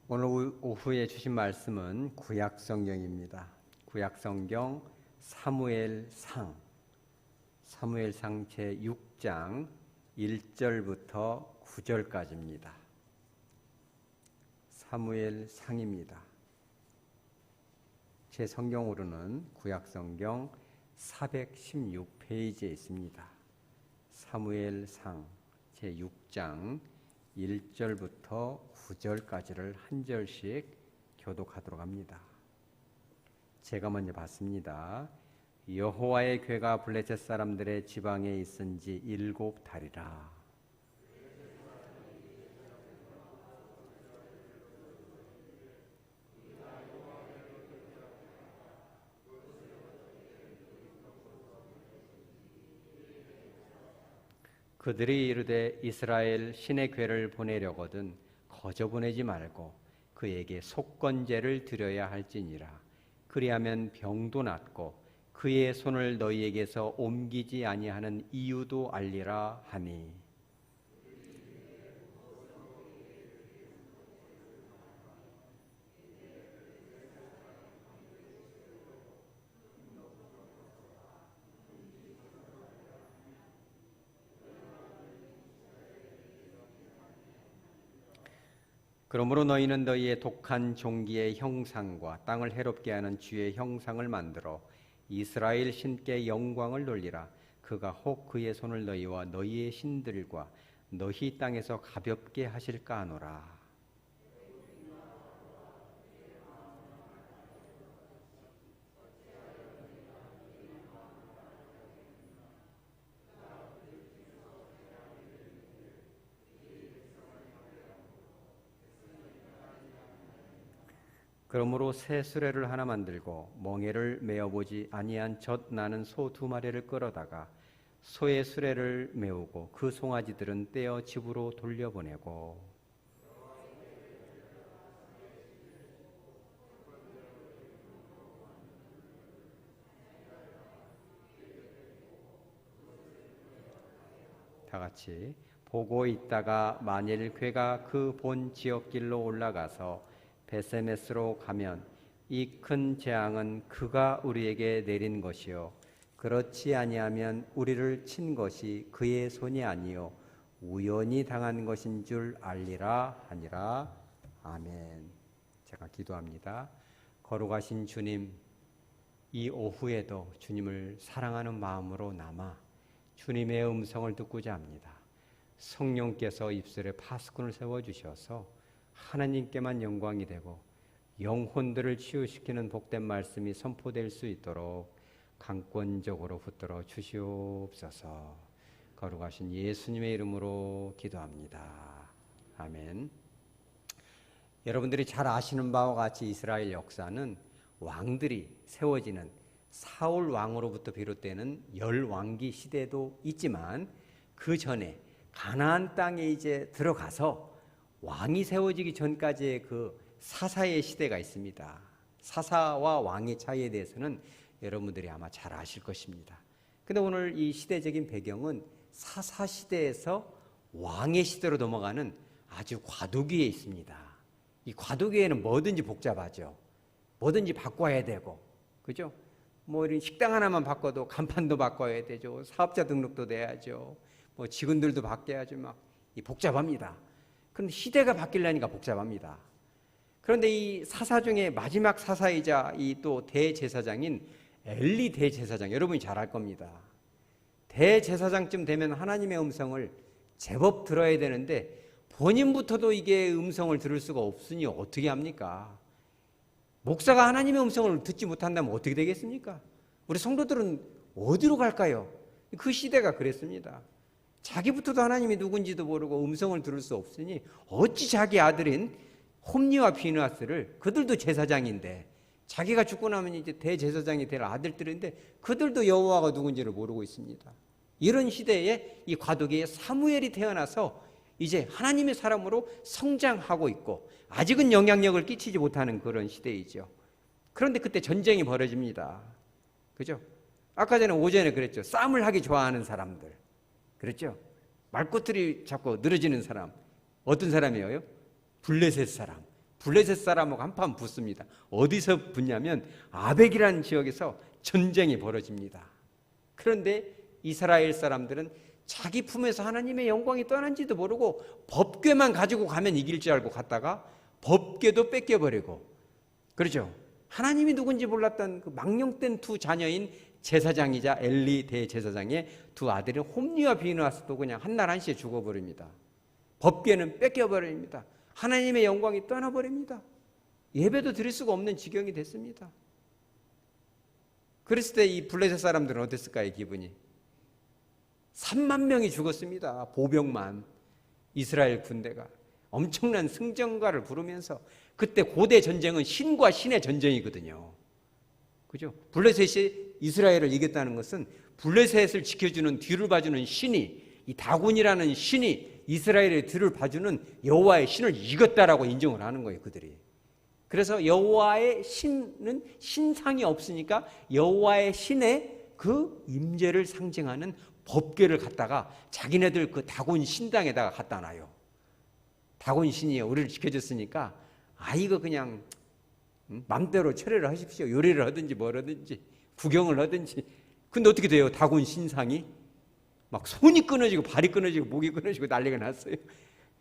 오늘 오후에 주신 말씀은 구약성경입니다. 구약성경 사무엘상 제6장 1절부터 9절까지입니다. 사무엘상입니다. 제 성경으로는 구약성경 416페이지에 있습니다. 사무엘상 제6장 1절부터 9절까지를 한 절씩 교독하도록 합니다. 제가 먼저 봤습니다. 여호와의 궤가 블레셋 사람들의 지방에 있은 지 7달이라. 그들이 이르되 이스라엘 신의 궤를 보내려거든 거저 보내지 말고 그에게 속건제를 드려야 할지니라. 그리하면 병도 낫고 그의 손을 너희에게서 옮기지 아니하는 이유도 알리라 하니. 그러므로 너희는 너희의 독한 종기의 형상과 땅을 해롭게 하는 쥐의 형상을 만들어 이스라엘 신께 영광을 돌리라. 그가 혹 그의 손을 너희와 너희의 신들과 너희 땅에서 가볍게 하실까 하노라. 그러므로 새 수레를 하나 만들고 멍에를 메어보지 아니한 젖 나는 소 2마리를 끌어다가 소의 수레를 메우고 그 송아지들은 떼어 집으로 돌려보내고. 다 같이 보고 있다가 만일 궤가 그 본 지역길로 올라가서 베세메스로 가면 이 큰 재앙은 그가 우리에게 내린 것이요 그렇지 아니하면 우리를 친 것이 그의 손이 아니요 우연히 당한 것인 줄 알리라 하니라. 아멘. 제가 기도합니다. 거룩하신 주님, 이 오후에도 주님을 사랑하는 마음으로 남아 주님의 음성을 듣고자 합니다. 성령께서 입술에 파수꾼을 세워주셔서 하나님께만 영광이 되고 영혼들을 치유시키는 복된 말씀이 선포될 수 있도록 강권적으로 붙들어 주시옵소서. 거룩하신 예수님의 이름으로 기도합니다. 아멘. 여러분들이 잘 아시는 바와 같이 이스라엘 역사는 왕들이 세워지는 사울 왕으로부터 비롯되는 열왕기 시대도 있지만 그 전에 가나안 땅에 이제 들어가서 왕이 세워지기 전까지의 그 사사의 시대가 있습니다. 사사와 왕의 차이에 대해서는 여러분들이 아마 잘 아실 것입니다. 근데 오늘 이 시대적인 배경은 사사 시대에서 왕의 시대로 넘어가는 아주 과도기에 있습니다. 이 과도기에는 뭐든지 복잡하죠. 뭐든지 바꿔야 되고, 그죠? 뭐 이런 식당 하나만 바꿔도 간판도 바꿔야 되죠. 사업자 등록도 돼야죠. 뭐 직원들도 바뀌어야죠. 막 이 복잡합니다. 그런데 시대가 바뀌려니까 복잡합니다. 그런데 이 사사 중에 마지막 사사이자 이 또 대제사장인 엘리 대제사장, 여러분이 잘 알 겁니다. 대제사장쯤 되면 하나님의 음성을 제법 들어야 되는데 본인부터도 이게 음성을 들을 수가 없으니 어떻게 합니까? 목사가 하나님의 음성을 듣지 못한다면 어떻게 되겠습니까? 우리 성도들은 어디로 갈까요? 그 시대가 그랬습니다. 자기부터도 하나님이 누군지도 모르고 음성을 들을 수 없으니 어찌 자기 아들인 홈리와 비느하스를, 그들도 제사장인데 자기가 죽고 나면 이제 대제사장이 될 아들들인데 그들도 여호와가 누군지를 모르고 있습니다. 이런 시대에 이 과도기에 사무엘이 태어나서 이제 하나님의 사람으로 성장하고 있고 아직은 영향력을 끼치지 못하는 그런 시대이죠. 그런데 그때 전쟁이 벌어집니다. 그죠? 아까 전에 오전에 그랬죠. 싸움을 하기 좋아하는 사람들. 그랬죠? 말꼬투리 잡고 늘어지는 사람. 어떤 사람이에요? 블레셋 사람. 블레셋 사람하고 한판 붙습니다. 어디서 붙냐면 아벡이라는 지역에서 전쟁이 벌어집니다. 그런데 이스라엘 사람들은 자기 품에서 하나님의 영광이 떠난지도 모르고 법궤만 가지고 가면 이길 줄 알고 갔다가 법궤도 뺏겨버리고, 그렇죠? 하나님이 누군지 몰랐던 그 망령된 두 자녀인 제사장이자 엘리 대제사장의 두 아들인 홈리와 비느하스도 그냥 한날 한시에 죽어버립니다. 법궤는 뺏겨버립니다. 하나님의 영광이 떠나버립니다. 예배도 드릴 수가 없는 지경이 됐습니다. 그랬을 때 이 블레셋 사람들은 어땠을까요? 기분이 3만 명이 죽었습니다. 보병만. 이스라엘 군대가 엄청난 승전가를 부르면서, 그때 고대 전쟁은 신과 신의 전쟁이거든요. 그죠? 블레셋이 이스라엘을 이겼다는 것은 블레셋을 지켜주는, 뒤를 봐주는 신이, 이 다곤이라는 신이 이스라엘의 뒤를 봐주는 여호와의 신을 이겼다라고 인정을 하는 거예요, 그들이. 그래서 여호와의 신은 신상이 없으니까 여호와의 신의 그 임재를 상징하는 법궤를 갖다가 자기네들 그 다곤 신당에다가 갖다 놔요. 다곤 신이 우리를 지켜줬으니까 이거 그냥 맘대로 철회를 하십시오. 요리를 하든지 뭘 하든지 구경을 하든지. 근데 어떻게 돼요? 다곤 신상이 막 손이 끊어지고 발이 끊어지고 목이 끊어지고 난리가 났어요.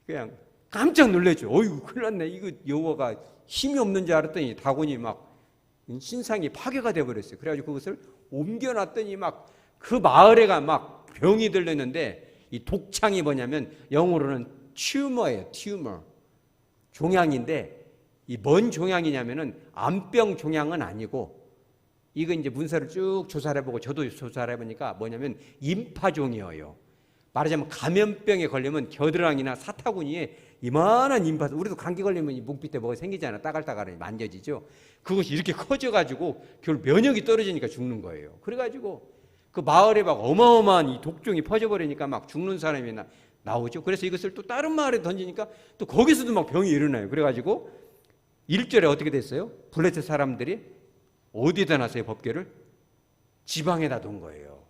그냥 깜짝 놀랐죠. 어이구 큰일 났네. 이거 여호와가 힘이 없는 줄 알았더니 다곤이 막 신상이 파괴가 돼버렸어요. 그래가지고 그것을 옮겨놨더니 막 그 마을에가 막 병이 들렸는데, 이 독창이 뭐냐면 영어로는 튜머예요. 튜머. 종양인데 이 뭔 종양이냐면은 암병 종양은 아니고, 이거 이제 문서를 쭉 조사를 해보고 저도 조사를 해보니까 뭐냐면 임파종이에요. 말하자면 감염병에 걸리면 겨드랑이나 사타구니에 이만한 임파, 우리도 감기 걸리면 이 목 밑에 뭐가 생기잖아. 따갈따갈 만져지죠. 그것이 이렇게 커져가지고 결국 면역이 떨어지니까 죽는 거예요. 그래가지고 그 마을에 막 어마어마한 이 독종이 퍼져버리니까 막 죽는 사람이 나오죠. 그래서 이것을 또 다른 마을에 던지니까 또 거기서도 막 병이 일어나요. 그래가지고 1절에 어떻게 됐어요? 블레셋 사람들이 어디에다 놨어요? 법궤를? 지방에다 둔 거예요.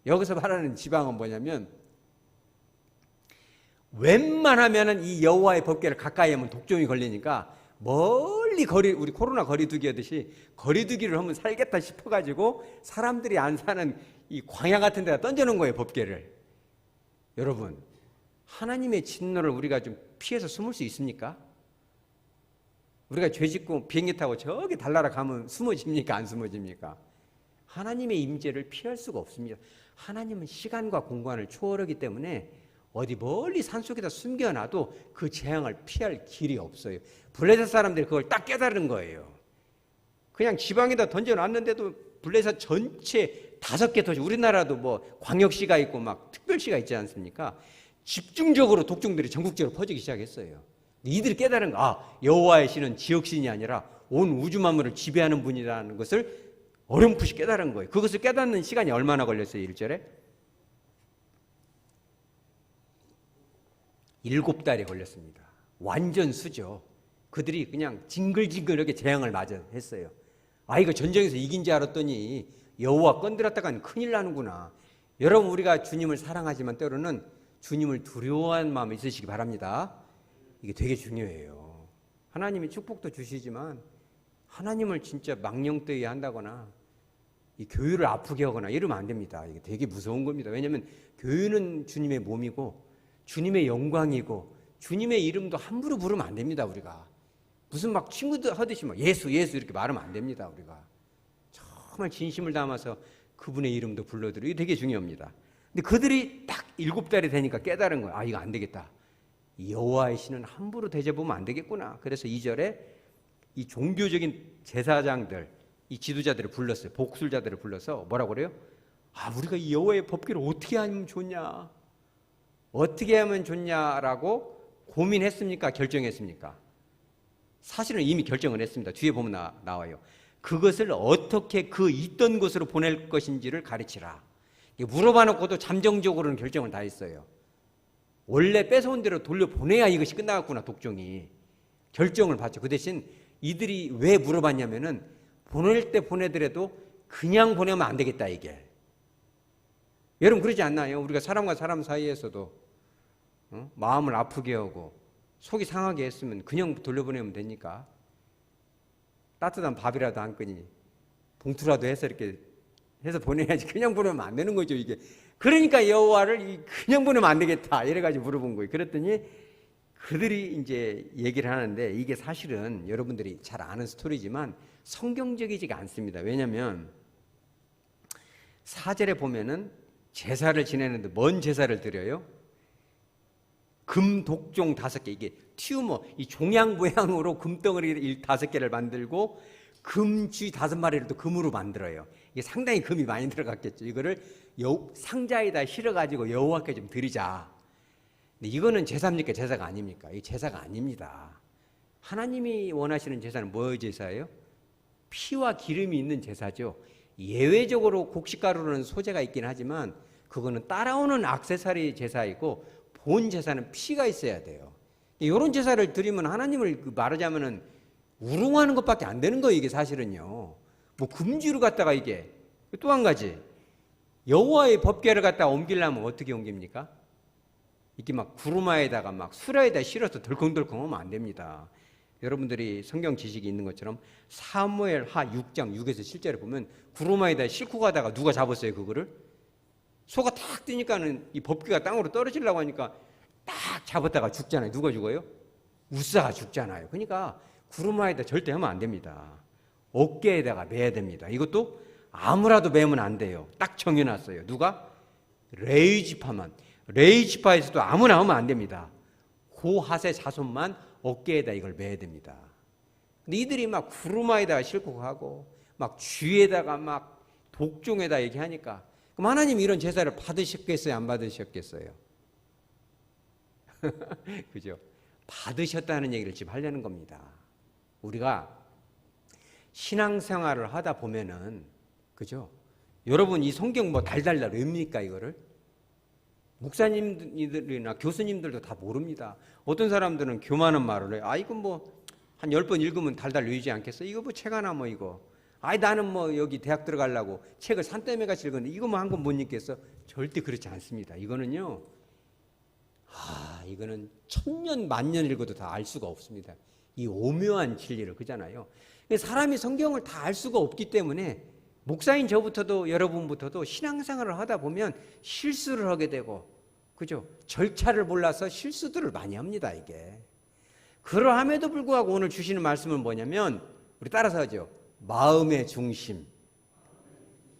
여기서 말하는 지방은 뭐냐면, 웬만하면은 이 여호와의 법궤를 가까이 하면 독종이 걸리니까 멀리 우리 코로나 거리두기 하듯이 거리두기를 하면 살겠다 싶어가지고 사람들이 안 사는 이 광야 같은 데다 던져놓은 거예요, 법궤를. 여러분, 하나님의 진노를 우리가 좀 피해서 숨을 수 있습니까? 우리가 죄 짓고 비행기 타고 저기 달나라 가면 숨어집니까? 안 숨어집니까? 하나님의 임재를 피할 수가 없습니다. 하나님은 시간과 공간을 초월하기 때문에 어디 멀리 산속에다 숨겨놔도 그 재앙을 피할 길이 없어요. 블레셋 사람들이 그걸 딱 깨달은 거예요. 그냥 지방에다 던져놨는데도 블레셋 전체 5개 도시, 우리나라도 뭐 광역시가 있고 막 특별시가 있지 않습니까? 집중적으로 독종들이 전국적으로 퍼지기 시작했어요. 이들이 깨달은 거, 여호와의 신은 지역신이 아니라 온 우주 만물을 지배하는 분이라는 것을 어렴풋이 깨달은 거예요. 그것을 깨닫는 시간이 얼마나 걸렸어요? 1절에? 7달이 걸렸습니다. 완전 수죠. 그들이 그냥 징글징글하게 재앙을 맞이했어요. 이거 전쟁에서 이긴 줄 알았더니 여호와 건드렸다간 큰일 나는구나. 여러분, 우리가 주님을 사랑하지만 때로는 주님을 두려워하는 마음이 있으시기 바랍니다. 이게 되게 중요해요. 하나님이 축복도 주시지만 하나님을 진짜 망령되이 한다거나 이 교회를 아프게 하거나 이러면 안 됩니다. 이게 되게 무서운 겁니다. 왜냐하면 교회는 주님의 몸이고 주님의 영광이고 주님의 이름도 함부로 부르면 안 됩니다. 우리가 무슨 막 친구들 하듯이 막 예수 예수 이렇게 말하면 안 됩니다. 우리가 정말 진심을 담아서 그분의 이름도 불러드리고 이게 되게 중요합니다. 근데 그들이 딱 7달이 되니까 깨달은 거예요. 이거 안 되겠다. 여호와의 신은 함부로 대접하면 안 되겠구나. 그래서 2절에 이 종교적인 제사장들, 이 지도자들을 불렀어요. 복술자들을 불러서 뭐라고 그래요? 우리가 이 여호와의 법궤를 어떻게 하면 좋냐? 어떻게 하면 좋냐라고 고민했습니까? 결정했습니까? 사실은 이미 결정을 했습니다. 뒤에 보면 나와요. 그것을 어떻게 그 있던 곳으로 보낼 것인지를 가르치라. 물어봐 놓고도 잠정적으로는 결정을 다 했어요. 원래 뺏어온 대로 돌려보내야 이것이 끝나갔구나. 독종이 결정을 받죠. 그 대신 이들이 왜 물어봤냐면은 보낼 때 보내더라도 그냥 보내면 안 되겠다 이게. 여러분 그러지 않나요? 우리가 사람과 사람 사이에서도 마음을 아프게 하고 속이 상하게 했으면 그냥 돌려보내면 되니까 따뜻한 밥이라도 한 끈이 봉투라도 해서 이렇게 해서 보내야지. 그냥 보내면 안 되는 거죠, 이게. 그러니까 여호와를 그냥 보내면 안 되겠다 이래가지고 물어본 거예요. 그랬더니 그들이 이제 얘기를 하는데, 이게 사실은 여러분들이 잘 아는 스토리지만 성경적이지가 않습니다. 왜냐하면 4절에 보면은 제사를 지내는데 뭔 제사를 드려요? 금 독종 5개, 이게 튜머, 이 종양 모양으로 금덩어리 5개를 만들고 금쥐 5마리를 또 금으로 만들어요. 이게 상당히 금이 많이 들어갔겠죠. 이거를 상자에다 실어가지고 여호와께 좀 드리자. 근데 이거는 제사입니까? 제사가 아닙니까? 이 제사가 아닙니다. 하나님이 원하시는 제사는 뭐의 제사예요? 피와 기름이 있는 제사죠. 예외적으로 곡식가루는 소재가 있긴 하지만 그거는 따라오는 액세서리 제사이고, 본 제사는 피가 있어야 돼요. 이런 제사를 드리면 하나님을 말하자면은 우롱하는 것밖에 안 되는 거예요. 이게 사실은요. 뭐 금주를 갖다가, 이게 또 한 가지, 여호와의 법궤를 갖다가 옮기려면 어떻게 옮깁니까? 이렇게 막 구루마에다가 막 수라에다 실어서 덜컹덜컹 하면 안 됩니다. 여러분들이 성경 지식이 있는 것처럼 사무엘 하 6장 6에서 실제로 보면 구루마에다 싣고 가다가 누가 잡았어요, 그거를? 소가 탁 뛰니까는 이 법궤가 땅으로 떨어지려고 하니까 딱 잡았다가 죽잖아요. 누가 죽어요? 우사가 죽잖아요. 그러니까 구루마에다 절대 하면 안 됩니다. 어깨에다가 매야 됩니다. 이것도 아무라도 매면 안 돼요. 딱 정해놨어요. 누가? 레위지파만. 레위지파에서도 아무나 하면 안 됩니다. 고하세 자손만 어깨에다 이걸 매야 됩니다. 근데 이들이 막 구루마에다가 싣고 가고 막 쥐에다가 막 독종에다 얘기하니까, 그럼 하나님이 이런 제사를 받으셨겠어요? 안 받으셨겠어요? 그죠? 받으셨다는 얘기를 지금 하려는 겁니다. 우리가 신앙생활을 하다 보면은, 그죠? 여러분 이 성경 뭐 달달달 외웁니까 이거를? 목사님들이나 교수님들도 다 모릅니다. 어떤 사람들은 교만한 말을 해요. 아, 이거 뭐 한 10번 읽으면 달달 외우지 않겠어? 이거 뭐 책 하나 뭐 이거. 아이, 나는 뭐 여기 대학 들어가려고 책을 산더미같이 읽었는데 이거 뭐 한 권 못 읽겠어? 절대 그렇지 않습니다. 이거는요, 이거는 천년 만년 읽어도 다 알 수가 없습니다. 이 오묘한 진리를, 그잖아요. 사람이 성경을 다 알 수가 없기 때문에 목사인 저부터도 여러분부터도 신앙생활을 하다 보면 실수를 하게 되고, 그죠? 절차를 몰라서 실수들을 많이 합니다, 이게. 그러함에도 불구하고 오늘 주시는 말씀은 뭐냐면, 우리 따라서 하죠. 마음의 중심.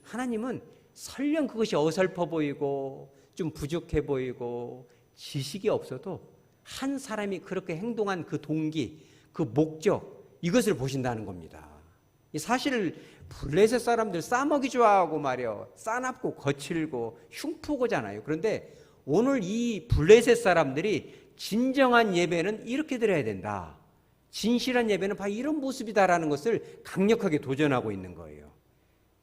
하나님은 설령 그것이 어설퍼 보이고 좀 부족해 보이고 지식이 없어도 한 사람이 그렇게 행동한 그 동기, 그 목적, 이것을 보신다는 겁니다. 사실 블레셋 사람들 싸먹이 좋아하고 말이요, 싸납고 거칠고 흉포고잖아요. 그런데 오늘 이 블레셋 사람들이 진정한 예배는 이렇게 드려야 된다, 진실한 예배는 바로 이런 모습이다라는 것을 강력하게 도전하고 있는 거예요.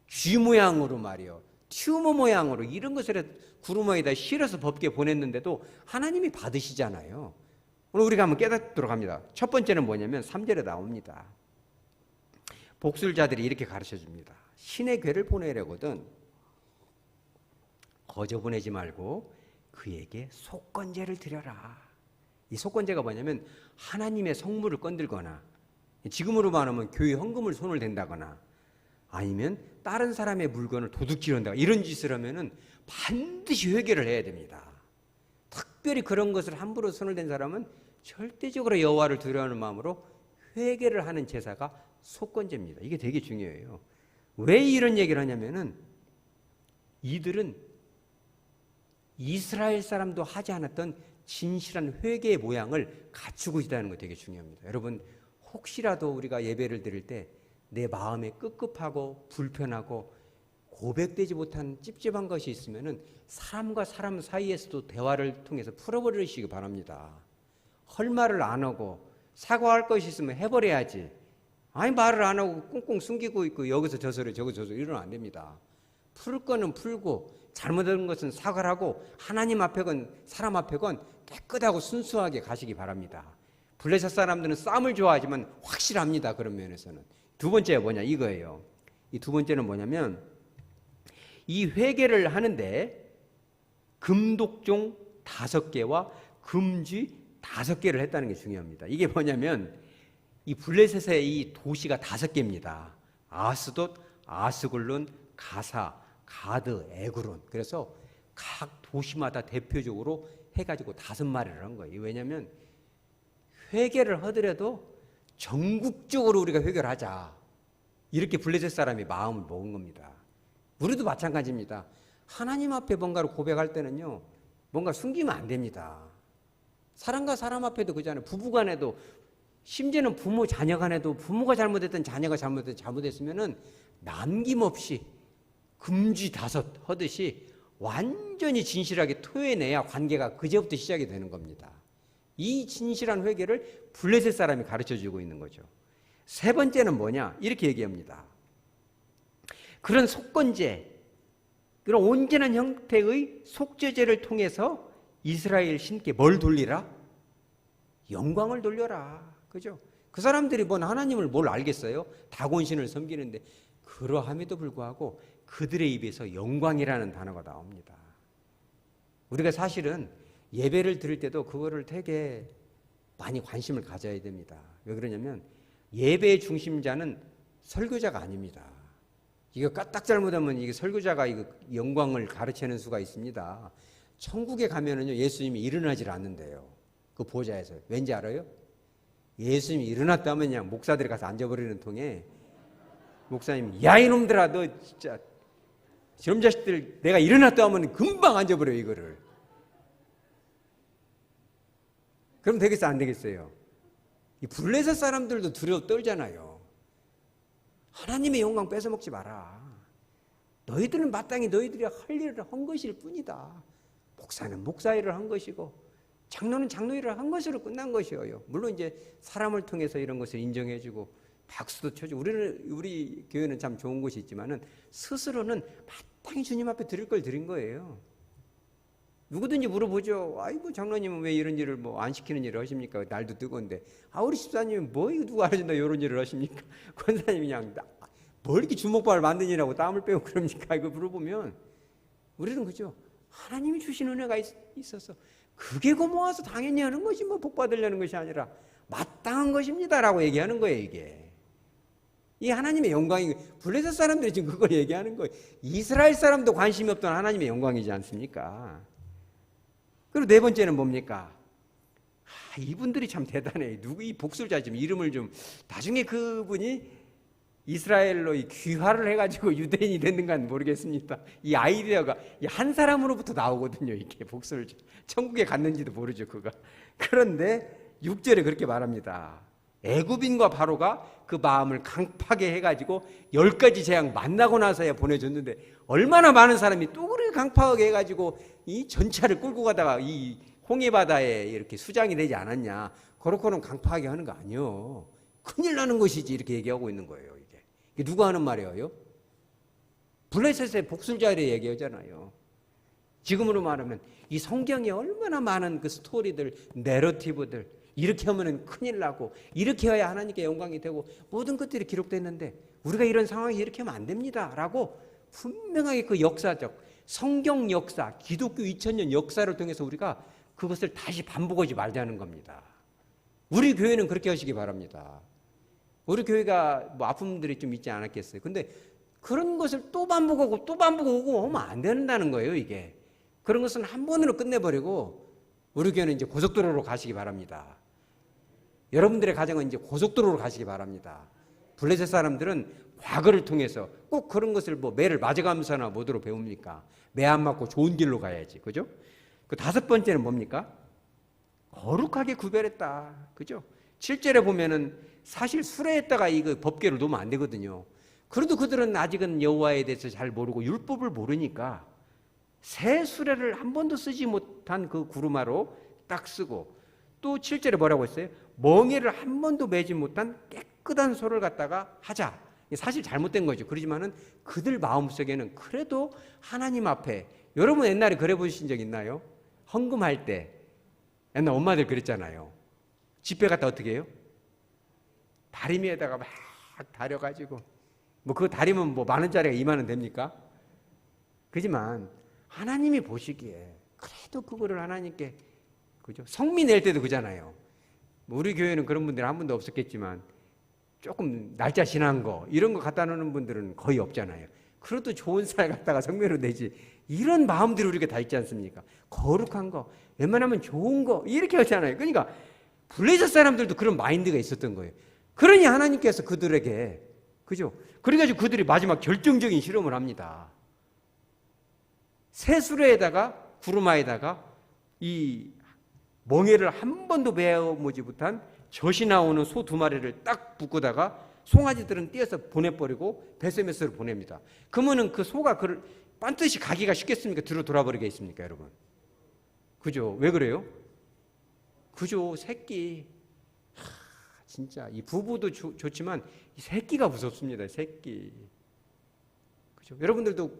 쥐 모양으로 말이요, 튜머 모양으로 이런 것을 구루마에다 실어서 법궤 보냈는데도 하나님이 받으시잖아요. 오늘 우리가 한번 깨닫도록 합니다. 첫 번째는 뭐냐면 3절에 나옵니다. 복술자들이 이렇게 가르쳐줍니다. 신의 궤를 보내려거든 거저 보내지 말고 그에게 속건제를 드려라. 이 속건제가 뭐냐면 하나님의 성물을 건들거나, 지금으로 말하면 교회 헌금을 손을 댄다거나, 아니면 다른 사람의 물건을 도둑질한다, 이런 짓을 하면은 반드시 회개를 해야 됩니다. 특별히 그런 것을 함부로 손을 댄 사람은 절대적으로 여호와를 두려워하는 마음으로 회개를 하는 제사가 속건제입니다. 이게 되게 중요해요. 왜 이런 얘기를 하냐면은 이들은 이스라엘 사람도 하지 않았던 진실한 회개의 모양을 갖추고 있다는 거 되게 중요합니다. 여러분, 혹시라도 우리가 예배를 드릴 때 내 마음에 끄급하고 불편하고 고백되지 못한 찝찝한 것이 있으면은 사람과 사람 사이에서도 대화를 통해서 풀어버리시기 바랍니다. 할 말을 안 하고 사과할 것이 있으면 해버려야지. 아니, 말을 안 하고 꽁꽁 숨기고 있고 여기서 저소리 저기서 저소리 이러면 안 됩니다. 풀 거는 풀고 잘못한 것은 사과를 하고 하나님 앞에건 사람 앞에건 깨끗하고 순수하게 가시기 바랍니다. 블레셋 사람들은 싸움을 좋아하지만 확실합니다. 그런 면에서는. 두 번째가 뭐냐 이거예요. 이 두 번째는 뭐냐면 이 회개를 하는데 금독종 5개와 금쥐 5개를 했다는 게 중요합니다. 이게 뭐냐면 이 블레셋의 이 도시가 5개입니다. 아스돗, 아스글론, 가사, 가드, 에그론. 그래서 각 도시마다 대표적으로 해가지고 5마리를 한 거예요. 왜냐하면 회개를 하더라도 전국적으로 우리가 회개를 하자. 이렇게 블레셋 사람이 마음을 먹은 겁니다. 우리도 마찬가지입니다. 하나님 앞에 뭔가를 고백할 때는요, 뭔가 숨기면 안 됩니다. 사람과 사람 앞에도 그잖아요. 부부 간에도, 심지어는 부모 자녀 간에도 부모가 잘못했든 자녀가 잘못했으면은 남김없이 금쥐 5 하듯이 완전히 진실하게 토해내야 관계가 그제부터 시작이 되는 겁니다. 이 진실한 회개를 블레셋 사람이 가르쳐주고 있는 거죠. 3번째는 뭐냐? 이렇게 얘기합니다. 그런 속건제, 그런 온전한 형태의 속죄제를 통해서 이스라엘 신께 뭘 돌리라? 영광을 돌려라. 그죠? 그 사람들이 하나님을 뭘 알겠어요? 다곤신을 섬기는데, 그러함에도 불구하고 그들의 입에서 영광이라는 단어가 나옵니다. 우리가 사실은 예배를 드릴 때도 그거를 되게 많이 관심을 가져야 됩니다. 왜 그러냐면 예배의 중심자는 설교자가 아닙니다. 이거 까딱 잘못하면 이게 설교자가 이거 영광을 가르치는 수가 있습니다. 천국에 가면은요, 예수님이 일어나질 않는데요. 그 보좌에서. 왠지 알아요? 예수님이 일어났다면 그냥 목사들이 가서 앉아버리는 통에 목사님, 야 이놈들아, 너 진짜 저놈 자식들 내가 일어났다 하면 금방 앉아버려 이거를. 그럼 되겠어 안 되겠어요? 이 블레셋 사람들도 두려워 떨잖아요. 하나님의 영광 뺏어먹지 마라. 너희들은 마땅히 너희들이 할 일을 한 것일 뿐이다. 목사는 목사 일을 한 것이고 장로는 장로 일을 한 것으로 끝난 것이에요. 물론 이제 사람을 통해서 이런 것을 인정해주고 박수도 쳐주고 우리 교회는 참 좋은 곳이 있지만은 스스로는 마땅히 주님 앞에 드릴 걸 드린 거예요. 누구든지 물어보죠. 아이고 장로님은 왜 이런 일을 안 시키는 일을 하십니까? 날도 뜨거운데. 우리 집사님은 이거 누가 알아준다 이런 일을 하십니까? 권사님이 그냥 뭘 이렇게 주먹밥을 만드니라고 땀을 빼고 그럽니까? 이거 물어보면 우리는 그죠? 하나님이 주신 은혜가 있어서 그게 고마워서 당연히 하는 것이 복 받으려는 것이 아니라 마땅한 것입니다라고 얘기하는 거예요. 이게 이 하나님의 영광이 블레셋 사람들이 지금 그걸 얘기하는 거예요. 이스라엘 사람도 관심이 없던 하나님의 영광이지 않습니까? 그리고 4번째는 뭡니까? 이분들이 참 대단해. 누구 이 복술자 좀 이름을 좀 나중에 그분이 이스라엘로 귀화를 해가지고 유대인이 됐는가는 모르겠습니다. 이 아이디어가 한 사람으로부터 나오거든요. 이게 복술자. 천국에 갔는지도 모르죠. 그가. 그런데 6절에 그렇게 말합니다. 애굽인과 바로가 그 마음을 강팍하게 해가지고 10가지 재앙 만나고 나서야 보내줬는데 얼마나 많은 사람이 또 그렇게 강팍하게 해가지고 이 전차를 끌고 가다가 이 홍해바다에 이렇게 수장이 되지 않았냐. 그렇고는 강팍하게 하는 거 아니요. 큰일 나는 것이지 이렇게 얘기하고 있는 거예요. 이게 누가 하는 말이에요? 블레셋의 복술자를 얘기하잖아요. 지금으로 말하면 이 성경에 얼마나 많은 그 스토리들, 내러티브들 이렇게 하면 큰일 나고 이렇게 해야 하나님께 영광이 되고 모든 것들이 기록됐는데 우리가 이런 상황이 이렇게 하면 안 됩니다 라고 분명하게 그 역사적 성경 역사, 기독교 2000년 역사를 통해서 우리가 그것을 다시 반복하지 말자는 겁니다. 우리 교회는 그렇게 하시기 바랍니다. 우리 교회가 아픔들이 좀 있지 않았겠어요. 근데 그런 것을 또 반복하고 또 반복하고 하면 안 된다는 거예요. 이게 그런 것은 한 번으로 끝내버리고 우리 교회는 이제 고속도로로 가시기 바랍니다. 여러분들의 가정은 이제 고속도로로 가시기 바랍니다. 블레셋 사람들은 과거를 통해서 꼭 그런 것을 매를 맞아가면서나 뭐로 배웁니까? 매 안 맞고 좋은 길로 가야지. 그죠? 그 5번째는 뭡니까? 거룩하게 구별했다. 그죠? 7절에 보면은 사실 수레에다가 이거 법궤를 놓으면 안 되거든요. 그래도 그들은 아직은 여호와에 대해서 잘 모르고 율법을 모르니까 새 수레를 한 번도 쓰지 못한 그 구루마로 딱 쓰고 또 7절에 뭐라고 했어요? 멍에를 한 번도 매지 못한 깨끗한 소를 갖다가 하자. 사실 잘못된 거죠. 그렇지만은 그들 마음속에는 그래도 하나님 앞에 여러분 옛날에 그래 보신 적 있나요? 헌금할 때 옛날 엄마들 그랬잖아요. 집회 갔다 어떻게 해요? 다리미에다가 막 다려가지고 그 다리면 10,000원짜리가 20,000원 됩니까? 그렇지만 하나님이 보시기에 그래도 그거를 하나님께 그죠? 성미 낼 때도 그잖아요. 우리 교회는 그런 분들이 한 분도 없었겠지만 조금 날짜 지난 거 이런 거 갖다 놓는 분들은 거의 없잖아요. 그래도 좋은 살 갖다가 성묘로 내지 이런 마음들이 우리가 다 있지 않습니까? 거룩한 거 웬만하면 좋은 거 이렇게 하잖아요. 그러니까 블레셋 사람들도 그런 마인드가 있었던 거예요. 그러니 하나님께서 그들에게 그죠? 그래가지고 그들이 마지막 결정적인 실험을 합니다. 새 수레에다가 구르마에다가 이 멍에를 한 번도 베어보지 못한 젖이 나오는 소 2마리를 딱 묶고다가 송아지들은 떼어서 보내버리고 베세메스로 보냅니다. 그러면은 그 소가 그를 반드시 가기가 쉽겠습니까? 뒤로 돌아버리겠습니까, 여러분? 그죠? 왜 그래요? 그죠? 새끼. 진짜 이 부부도 좋지만 이 새끼가 무섭습니다. 새끼. 그죠? 여러분들도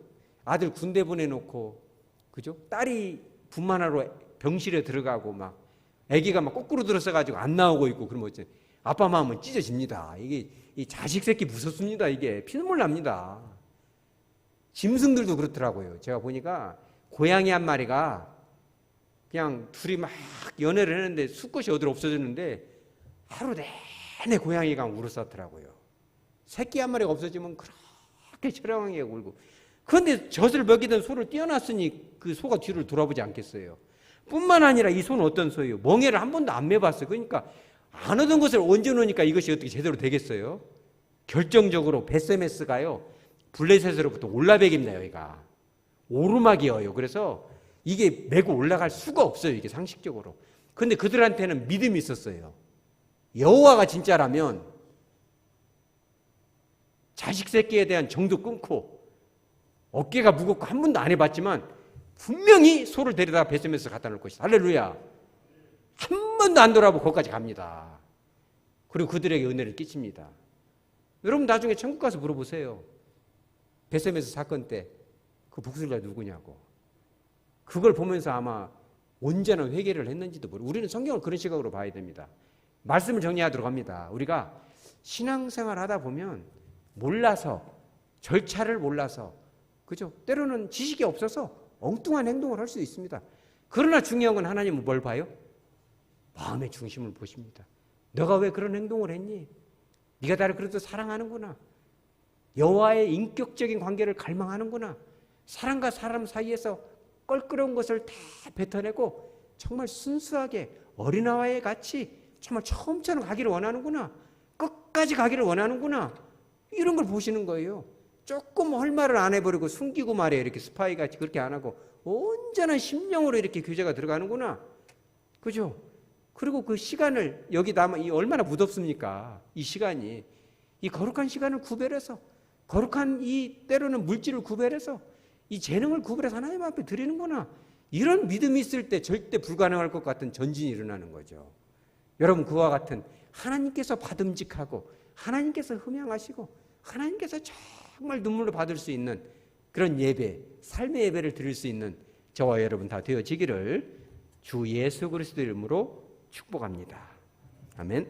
아들 군대 보내놓고 그죠? 딸이 분만하러 병실에 들어가고 막 아기가 막 거꾸로 들어서가지고 안 나오고 있고 그러면 어째 아빠 마음은 찢어집니다. 이게 이 자식 새끼 무섭습니다. 이게 피눈물 납니다. 짐승들도 그렇더라고요. 제가 보니까 고양이 한 마리가 그냥 둘이 막 연애를 했는데 수컷이 어디로 없어졌는데 하루 내내 고양이가 울었었더라고요. 새끼 한 마리가 없어지면 그렇게 처량하게 울고. 그런데 젖을 먹이던 소를 띄어놨으니 그 소가 뒤를 돌아보지 않겠어요. 뿐만 아니라 이 소는 어떤 소예요? 멍에를 한 번도 안 매봤어요. 그러니까 안 얻은 것을 얹어 놓으니까 이것이 어떻게 제대로 되겠어요? 결정적으로 베세메스가요 블레셋으로부터 올라백입니다. 여기가 오르막이에요. 그래서 이게 메고 올라갈 수가 없어요. 이게 상식적으로. 그런데 그들한테는 믿음이 있었어요. 여호와가 진짜라면 자식 새끼에 대한 정도 끊고 어깨가 무겁고 한 번도 안 해봤지만 분명히 소를 데려다 베세메스 갖다 놓을 것이다. 할렐루야. 한 번도 안 돌아보고 거기까지 갑니다. 그리고 그들에게 은혜를 끼칩니다. 여러분 나중에 천국 가서 물어보세요. 베세메스 사건 때 그 북술자 누구냐고. 그걸 보면서 아마 온전한 회개를 했는지도 모르고. 우리는 성경을 그런 시각으로 봐야 됩니다. 말씀을 정리하도록 합니다. 우리가 신앙생활 하다 보면 몰라서 절차를 몰라서 그죠? 때로는 지식이 없어서 엉뚱한 행동을 할 수 있습니다. 그러나 중요한 건 하나님은 뭘 봐요? 마음의 중심을 보십니다. 너가 왜 그런 행동을 했니? 네가 나를 그래도 사랑하는구나. 여호와의 인격적인 관계를 갈망하는구나. 사람과 사람 사이에서 껄끄러운 것을 다 뱉어내고 정말 순수하게 어린아이와 같이 정말 처음처럼 가기를 원하는구나. 끝까지 가기를 원하는구나. 이런 걸 보시는 거예요. 조금 헐말을 안 해버리고 숨기고 말이에요. 이렇게 스파이같이 그렇게 안 하고 온전한 심령으로 이렇게 교제가 들어가는구나. 그죠? 그리고 그 시간을 여기 남아 얼마나 무덥습니까? 이 시간이. 이 거룩한 시간을 구별해서 거룩한 이 때로는 물질을 구별해서 이 재능을 구별해서 하나님 앞에 드리는구나. 이런 믿음이 있을 때 절대 불가능할 것 같은 전진이 일어나는 거죠. 여러분 그와 같은 하나님께서 받음직하고 하나님께서 흠양하시고 하나님께서 정말 눈물로 받을 수 있는 그런 예배, 삶의 예배를 드릴 수 있는 저와 여러분 다 되어지기를 주 예수 그리스도 이름으로 축복합니다. 아멘.